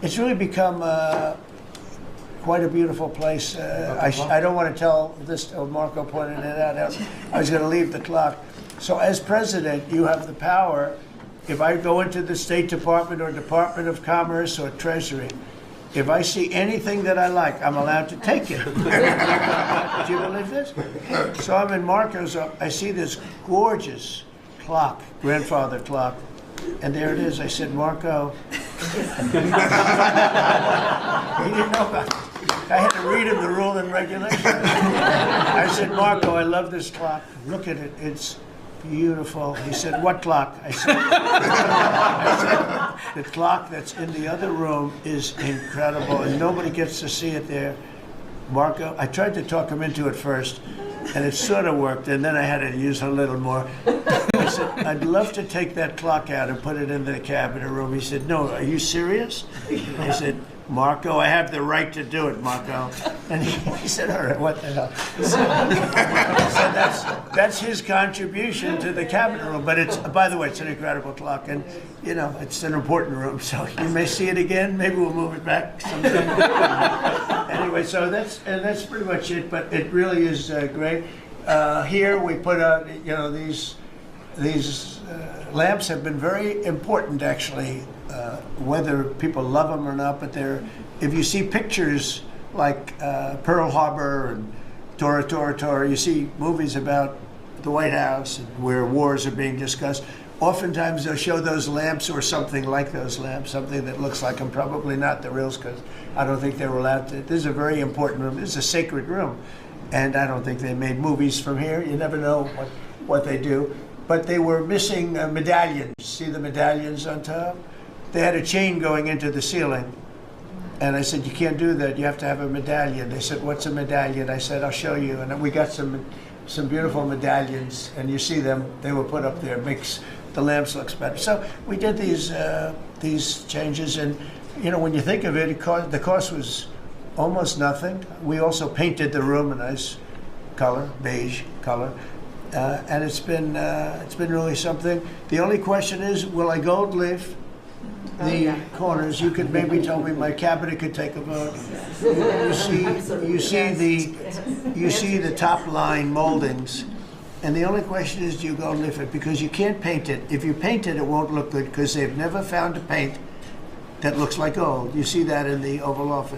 It's really become quite a beautiful place. I don't want to tell this, Marco pointed it out. I was going to leave the clock. So as president, you have the power. If I go into the State Department or Department of Commerce or Treasury, if I see anything that I like, I'm allowed to take it. Do you believe this? So I'm in Marco's, I see this gorgeous clock, grandfather clock, and there it is. I said, Marco, he didn't know about it. I had to read him the rule and regulation. I said, Marco, I love this clock. Look at it. It's beautiful. He said, what clock? I said, the clock that's in the other room is incredible, and nobody gets to see it there. Marco, I tried to talk him into it first, and it sort of worked, and then I had to use a little more. I said, I'd love to take that clock out and put it in the cabinet room. He said, no, are you serious? I said, Marco, I have the right to do it, Marco. And he said, all right, what the hell? So that's his contribution to the cabinet room. But it's, by the way, it's an incredible clock. And, you know, it's an important room. So you may see it again. Maybe we'll move it back sometime. Anyway, so that's pretty much it. But it really is great. Here we put out, you know, these lamps have been very important, actually, whether people love them or not. But if you see pictures like Pearl Harbor and Tora Tora Tora, you see movies about the White House and where wars are being discussed. Oftentimes they'll show those lamps or something like those lamps, something that looks like them, probably not the reals, because I don't think they were allowed to. This is a very important room. This is a sacred room. And I don't think they made movies from here. You never know what they do. But they were missing medallions. See the medallions on top? They had a chain going into the ceiling. And I said, you can't do that. You have to have a medallion. They said, what's a medallion? I said, I'll show you. And we got some beautiful medallions. And you see them. They were put up there. It makes the lamps look better. So we did these changes. And, you know, when you think of it, the cost was almost nothing. We also painted the room a nice color, beige color. And it's been really something. The only question is, will I gold leaf the corners? You could maybe tell me, my cabinet could take a vote. You see the top line moldings, and the only question is, do you gold leaf it? Because you can't paint it. If you paint it, it won't look good, because they've never found a paint that looks like gold. You see that in the Oval Office.